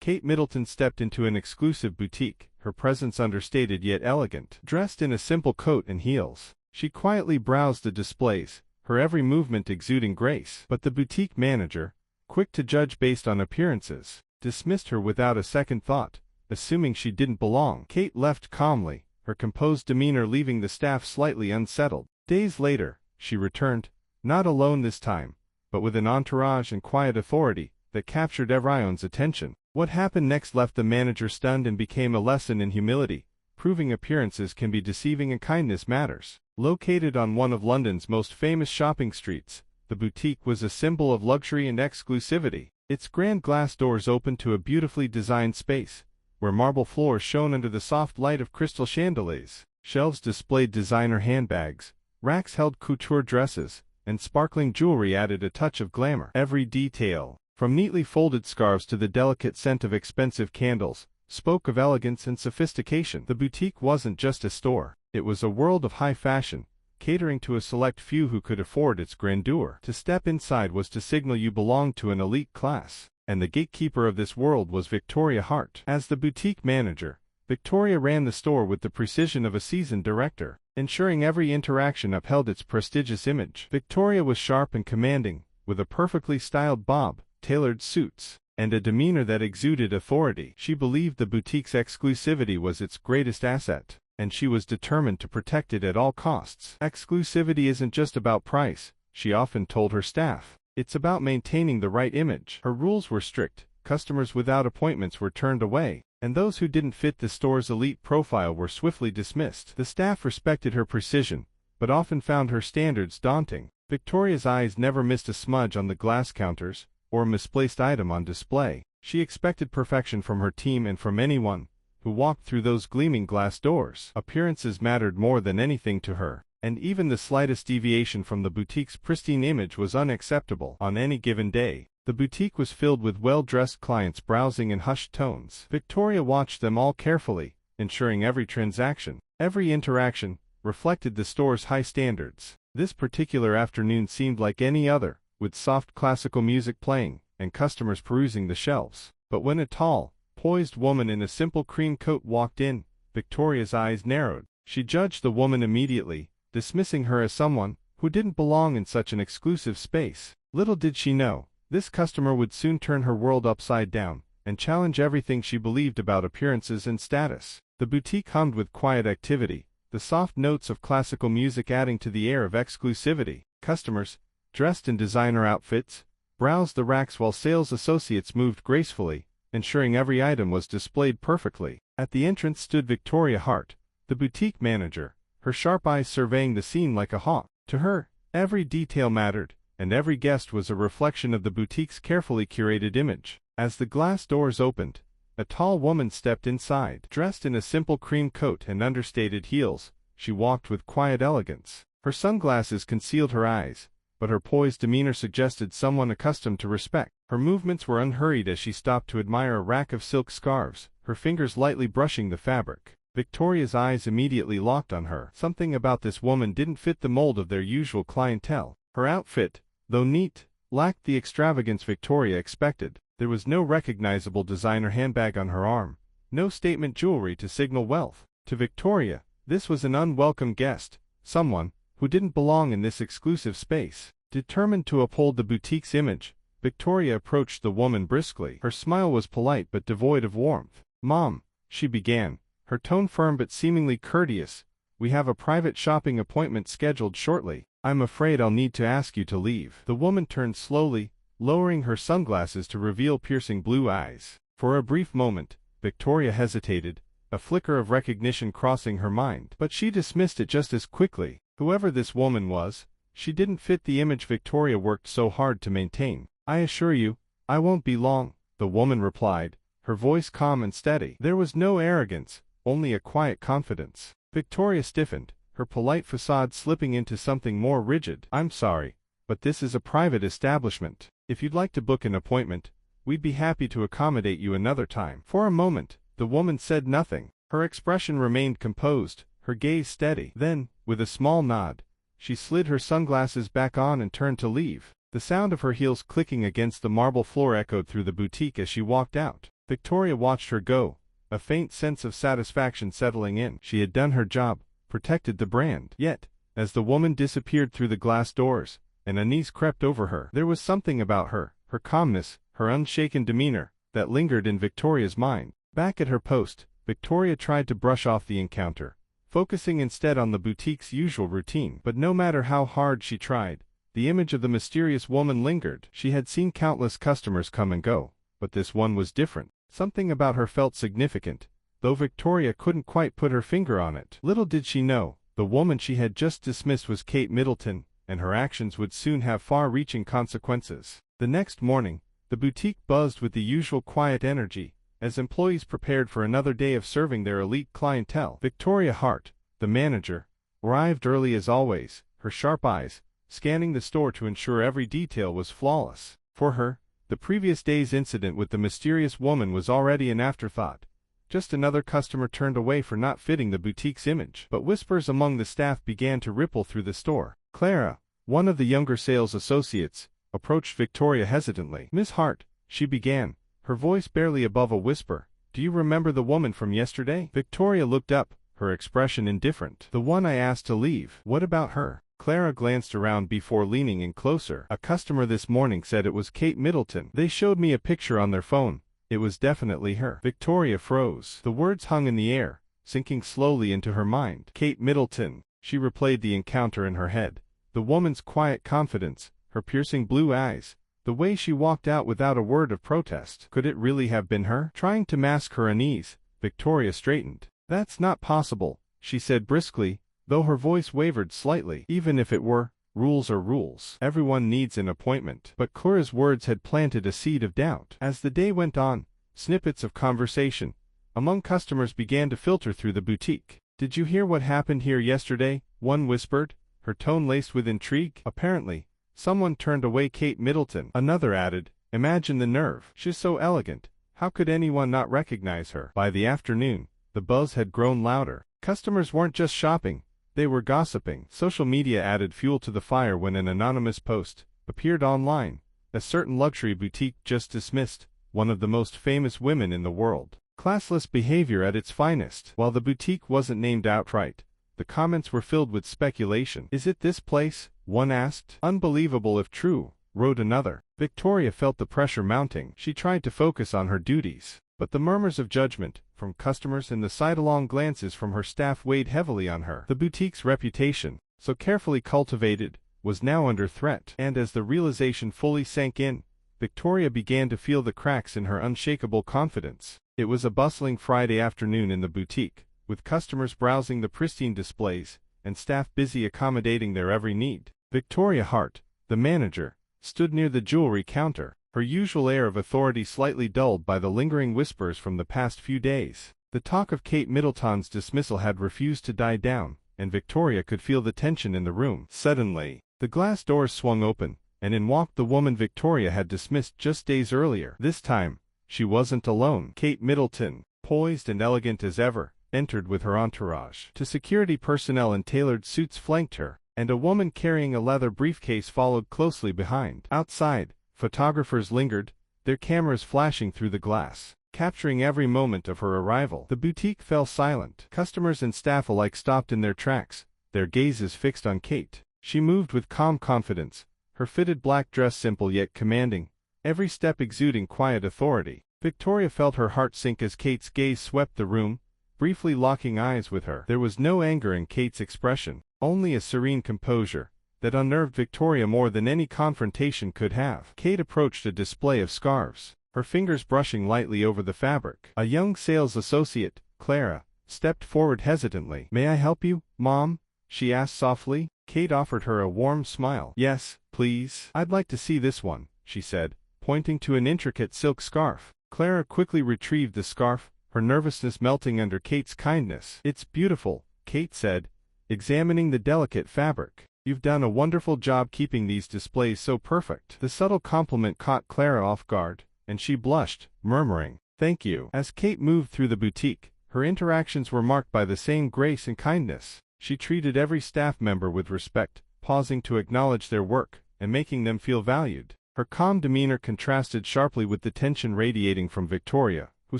Kate Middleton stepped into an exclusive boutique, her presence understated yet elegant. Dressed in a simple coat and heels, she quietly browsed the displays, her every movement exuding grace. But the boutique manager, quick to judge based on appearances, dismissed her without a second thought, assuming she didn't belong. Kate left calmly, her composed demeanor leaving the staff slightly unsettled. Days later, she returned, not alone this time, but with an entourage and quiet authority that captured everyone's attention. What happened next left the manager stunned and became a lesson in humility, proving appearances can be deceiving and kindness matters. Located on one of London's most famous shopping streets, the boutique was a symbol of luxury and exclusivity. Its grand glass doors opened to a beautifully designed space, where marble floors shone under the soft light of crystal chandeliers. Shelves displayed designer handbags, racks held couture dresses, and sparkling jewelry added a touch of glamour. Every detail, from neatly folded scarves to the delicate scent of expensive candles, spoke of elegance and sophistication. The boutique wasn't just a store, it was a world of high fashion, catering to a select few who could afford its grandeur. To step inside was to signal you belonged to an elite class, and the gatekeeper of this world was Victoria Hart. As the boutique manager, Victoria ran the store with the precision of a seasoned director, ensuring every interaction upheld its prestigious image. Victoria was sharp and commanding, with a perfectly styled bob, tailored suits, and a demeanor that exuded authority. She believed the boutique's exclusivity was its greatest asset, and she was determined to protect it at all costs. Exclusivity isn't just about price, she often told her staff. It's about maintaining the right image. Her rules were strict, customers without appointments were turned away, and those who didn't fit the store's elite profile were swiftly dismissed. The staff respected her precision, but often found her standards daunting. Victoria's eyes never missed a smudge on the glass counters, or a misplaced item on display. She expected perfection from her team and from anyone who walked through those gleaming glass doors. Appearances mattered more than anything to her, and even the slightest deviation from the boutique's pristine image was unacceptable. On any given day, the boutique was filled with well-dressed clients browsing in hushed tones. Victoria watched them all carefully, ensuring every transaction, every interaction, reflected the store's high standards. This particular afternoon seemed like any other, with soft classical music playing, and customers perusing the shelves. But when a tall, poised woman in a simple cream coat walked in, Victoria's eyes narrowed. She judged the woman immediately, dismissing her as someone who didn't belong in such an exclusive space. Little did she know, this customer would soon turn her world upside down, and challenge everything she believed about appearances and status. The boutique hummed with quiet activity, the soft notes of classical music adding to the air of exclusivity. Customers, dressed in designer outfits, browsed the racks while sales associates moved gracefully, ensuring every item was displayed perfectly. At the entrance stood Victoria Hart, the boutique manager, her sharp eyes surveying the scene like a hawk. To her, every detail mattered, and every guest was a reflection of the boutique's carefully curated image. As the glass doors opened, a tall woman stepped inside. Dressed in a simple cream coat and understated heels, she walked with quiet elegance. Her sunglasses concealed her eyes, but her poised demeanor suggested someone accustomed to respect. Her movements were unhurried as she stopped to admire a rack of silk scarves, her fingers lightly brushing the fabric. Victoria's eyes immediately locked on her. Something about this woman didn't fit the mold of their usual clientele. Her outfit, though neat, lacked the extravagance Victoria expected. There was no recognizable designer handbag on her arm, no statement jewelry to signal wealth. To Victoria, this was an unwelcome guest, someone who didn't belong in this exclusive space. Determined to uphold the boutique's image, Victoria approached the woman briskly. Her smile was polite but devoid of warmth. "Mom," she began, her tone firm but seemingly courteous, "we have a private shopping appointment scheduled shortly. I'm afraid I'll need to ask you to leave." The woman turned slowly, lowering her sunglasses to reveal piercing blue eyes. For a brief moment, Victoria hesitated, a flicker of recognition crossing her mind. But she dismissed it just as quickly. Whoever this woman was, she didn't fit the image Victoria worked so hard to maintain. "I assure you, I won't be long," the woman replied, her voice calm and steady. There was no arrogance, only a quiet confidence. Victoria stiffened, her polite facade slipping into something more rigid. "I'm sorry, but this is a private establishment. If you'd like to book an appointment, we'd be happy to accommodate you another time." For a moment, the woman said nothing. Her expression remained composed, her gaze steady. Then, with a small nod, she slid her sunglasses back on and turned to leave. The sound of her heels clicking against the marble floor echoed through the boutique as she walked out. Victoria watched her go, a faint sense of satisfaction settling in. She had done her job, protected the brand. Yet, as the woman disappeared through the glass doors, an unease crept over her. There was something about her calmness, her unshaken demeanor, that lingered in Victoria's mind. Back at her post, Victoria tried to brush off the encounter, focusing instead on the boutique's usual routine. But no matter how hard she tried, the image of the mysterious woman lingered. She had seen countless customers come and go, but this one was different. Something about her felt significant, though Victoria couldn't quite put her finger on it. Little did she know, the woman she had just dismissed was Kate Middleton, and her actions would soon have far-reaching consequences. The next morning, the boutique buzzed with the usual quiet energy, as employees prepared for another day of serving their elite clientele. Victoria Hart, the manager, arrived early as always, her sharp eyes scanning the store to ensure every detail was flawless. For her, the previous day's incident with the mysterious woman was already an afterthought. Just another customer turned away for not fitting the boutique's image. But whispers among the staff began to ripple through the store. Clara, one of the younger sales associates, approached Victoria hesitantly. "Miss Hart," she began, her voice barely above a whisper, "do you remember the woman from yesterday?" Victoria looked up, her expression indifferent. "The one I asked to leave. What about her?" Clara glanced around before leaning in closer. "A customer this morning said it was Kate Middleton. They showed me a picture on their phone. It was definitely her." Victoria froze. The words hung in the air, sinking slowly into her mind. Kate Middleton. She replayed the encounter in her head. The woman's quiet confidence, her piercing blue eyes, the way she walked out without a word of protest. Could it really have been her? Trying to mask her unease, Victoria straightened. "That's not possible," she said briskly, though her voice wavered slightly. "Even if it were, rules are rules. Everyone needs an appointment." But Clara's words had planted a seed of doubt. As the day went on, snippets of conversation among customers began to filter through the boutique. "Did you hear what happened here yesterday?" one whispered, her tone laced with intrigue. "Apparently, someone turned away Kate Middleton." Another added, "Imagine the nerve. She's so elegant. How could anyone not recognize her?" By the afternoon, the buzz had grown louder. Customers weren't just shopping, they were gossiping. Social media added fuel to the fire when an anonymous post appeared online. A certain luxury boutique just dismissed one of the most famous women in the world. Classless behavior at its finest. While the boutique wasn't named outright, the comments were filled with speculation. "Is it this place?" one asked. "Unbelievable if true," wrote another. Victoria felt the pressure mounting. She tried to focus on her duties, but the murmurs of judgment from customers and the sidelong glances from her staff weighed heavily on her. The boutique's reputation, so carefully cultivated, was now under threat. And as the realization fully sank in, Victoria began to feel the cracks in her unshakable confidence. It was a bustling Friday afternoon in the boutique, with customers browsing the pristine displays and staff busy accommodating their every need. Victoria Hart, the manager, stood near the jewelry counter, her usual air of authority slightly dulled by the lingering whispers from the past few days. The talk of Kate Middleton's dismissal had refused to die down, and Victoria could feel the tension in the room. Suddenly, the glass doors swung open, and in walked the woman Victoria had dismissed just days earlier. This time, she wasn't alone. Kate Middleton, poised and elegant as ever, entered with her entourage. Two security personnel in tailored suits flanked her, and a woman carrying a leather briefcase followed closely behind. Outside, photographers lingered, their cameras flashing through the glass, capturing every moment of her arrival. The boutique fell silent. Customers and staff alike stopped in their tracks, their gazes fixed on Kate. She moved with calm confidence, her fitted black dress simple yet commanding, every step exuding quiet authority. Victoria felt her heart sink as Kate's gaze swept the room, briefly locking eyes with her. There was no anger in Kate's expression, only a serene composure that unnerved Victoria more than any confrontation could have. Kate approached a display of scarves, her fingers brushing lightly over the fabric. A young sales associate, Clara, stepped forward hesitantly. "May I help you, Mom?" she asked softly. Kate offered her a warm smile. "Yes, please. I'd like to see this one," she said, pointing to an intricate silk scarf. Clara quickly retrieved the scarf, her nervousness melting under Kate's kindness. "It's beautiful," Kate said, examining the delicate fabric. "You've done a wonderful job keeping these displays so perfect." The subtle compliment caught Clara off guard, and she blushed, murmuring, "Thank you." As Kate moved through the boutique, her interactions were marked by the same grace and kindness. She treated every staff member with respect, pausing to acknowledge their work and making them feel valued. Her calm demeanor contrasted sharply with the tension radiating from Victoria, who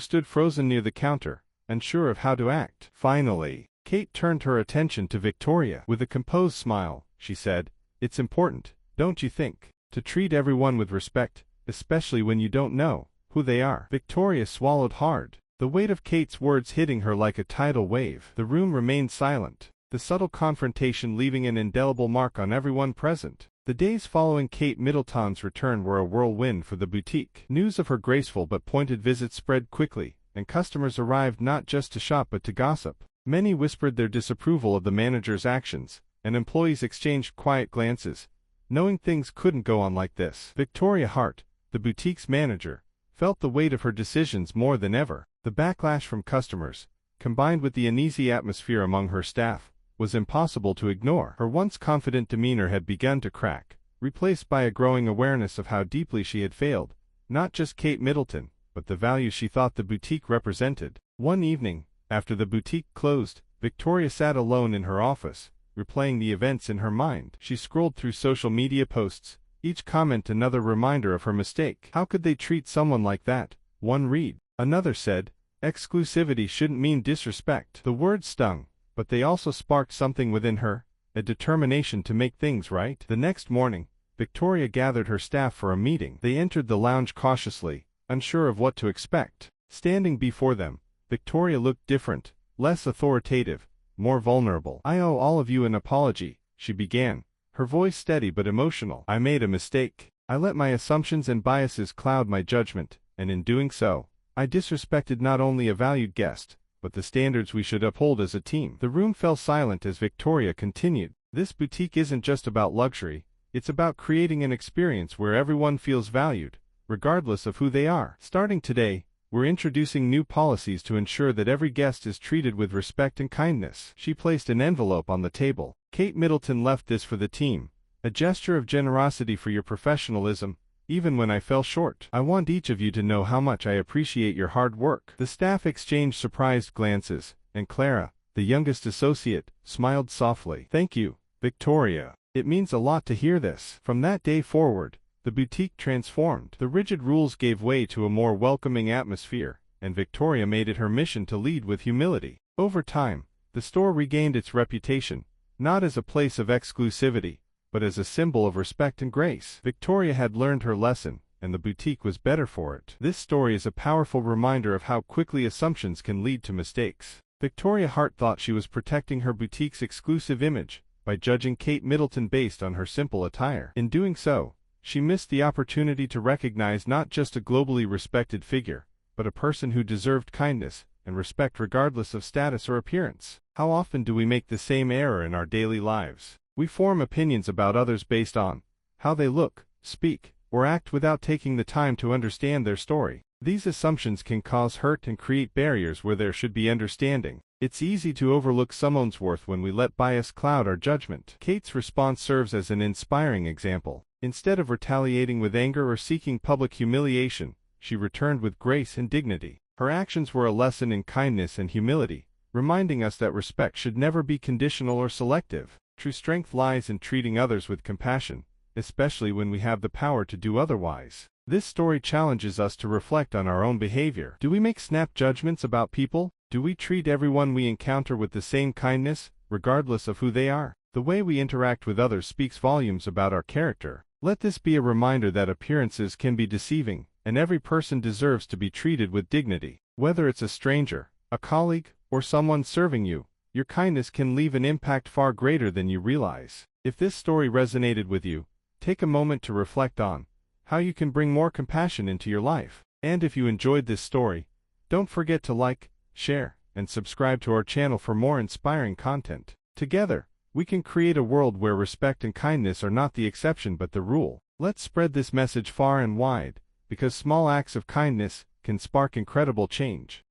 stood frozen near the counter, unsure of how to act. Finally, Kate turned her attention to Victoria. With a composed smile, she said, "It's important, don't you think, to treat everyone with respect, especially when you don't know who they are?" Victoria swallowed hard, the weight of Kate's words hitting her like a tidal wave. The room remained silent, the subtle confrontation leaving an indelible mark on everyone present. The days following Kate Middleton's return were a whirlwind for the boutique. News of her graceful but pointed visit spread quickly, and customers arrived not just to shop but to gossip. Many whispered their disapproval of the manager's actions, and employees exchanged quiet glances, knowing things couldn't go on like this. Victoria Hart, the boutique's manager, felt the weight of her decisions more than ever. The backlash from customers, combined with the uneasy atmosphere among her staff, was impossible to ignore. Her once confident demeanor had begun to crack, replaced by a growing awareness of how deeply she had failed, not just Kate Middleton, but the values she thought the boutique represented. One evening, after the boutique closed, Victoria sat alone in her office, replaying the events in her mind. She scrolled through social media posts, each comment another reminder of her mistake. How could they treat someone like that? One read. Another said, "Exclusivity shouldn't mean disrespect." The words stung, but they also sparked something within her, a determination to make things right. The next morning, Victoria gathered her staff for a meeting. They entered the lounge cautiously, unsure of what to expect. Standing before them, Victoria looked different, less authoritative, more vulnerable. "I owe all of you an apology," she began, her voice steady but emotional. "I made a mistake. I let my assumptions and biases cloud my judgment, and in doing so, I disrespected not only a valued guest, but the standards we should uphold as a team." The room fell silent as Victoria continued. "This boutique isn't just about luxury, it's about creating an experience where everyone feels valued, regardless of who they are. Starting today, we're introducing new policies to ensure that every guest is treated with respect and kindness." She placed an envelope on the table. "Kate Middleton left this for the team, a gesture of generosity for your professionalism, even when I fell short. I want each of you to know how much I appreciate your hard work." The staff exchanged surprised glances, and Clara, the youngest associate, smiled softly. "Thank you, Victoria. It means a lot to hear this." From that day forward, the boutique transformed. The rigid rules gave way to a more welcoming atmosphere, and Victoria made it her mission to lead with humility. Over time, the store regained its reputation, not as a place of exclusivity, but as a symbol of respect and grace. Victoria had learned her lesson, and the boutique was better for it. This story is a powerful reminder of how quickly assumptions can lead to mistakes. Victoria Hart thought she was protecting her boutique's exclusive image by judging Kate Middleton based on her simple attire. In doing so, she missed the opportunity to recognize not just a globally respected figure, but a person who deserved kindness and respect regardless of status or appearance. How often do we make the same error in our daily lives? We form opinions about others based on how they look, speak, or act without taking the time to understand their story. These assumptions can cause hurt and create barriers where there should be understanding. It's easy to overlook someone's worth when we let bias cloud our judgment. Kate's response serves as an inspiring example. Instead of retaliating with anger or seeking public humiliation, she returned with grace and dignity. Her actions were a lesson in kindness and humility, reminding us that respect should never be conditional or selective. True strength lies in treating others with compassion, especially when we have the power to do otherwise. This story challenges us to reflect on our own behavior. Do we make snap judgments about people? Do we treat everyone we encounter with the same kindness, regardless of who they are? The way we interact with others speaks volumes about our character. Let this be a reminder that appearances can be deceiving, and every person deserves to be treated with dignity. Whether it's a stranger, a colleague, or someone serving you, your kindness can leave an impact far greater than you realize. If this story resonated with you, take a moment to reflect on how you can bring more compassion into your life. And if you enjoyed this story, don't forget to like, share, and subscribe to our channel for more inspiring content. Together, we can create a world where respect and kindness are not the exception but the rule. Let's spread this message far and wide, because small acts of kindness can spark incredible change.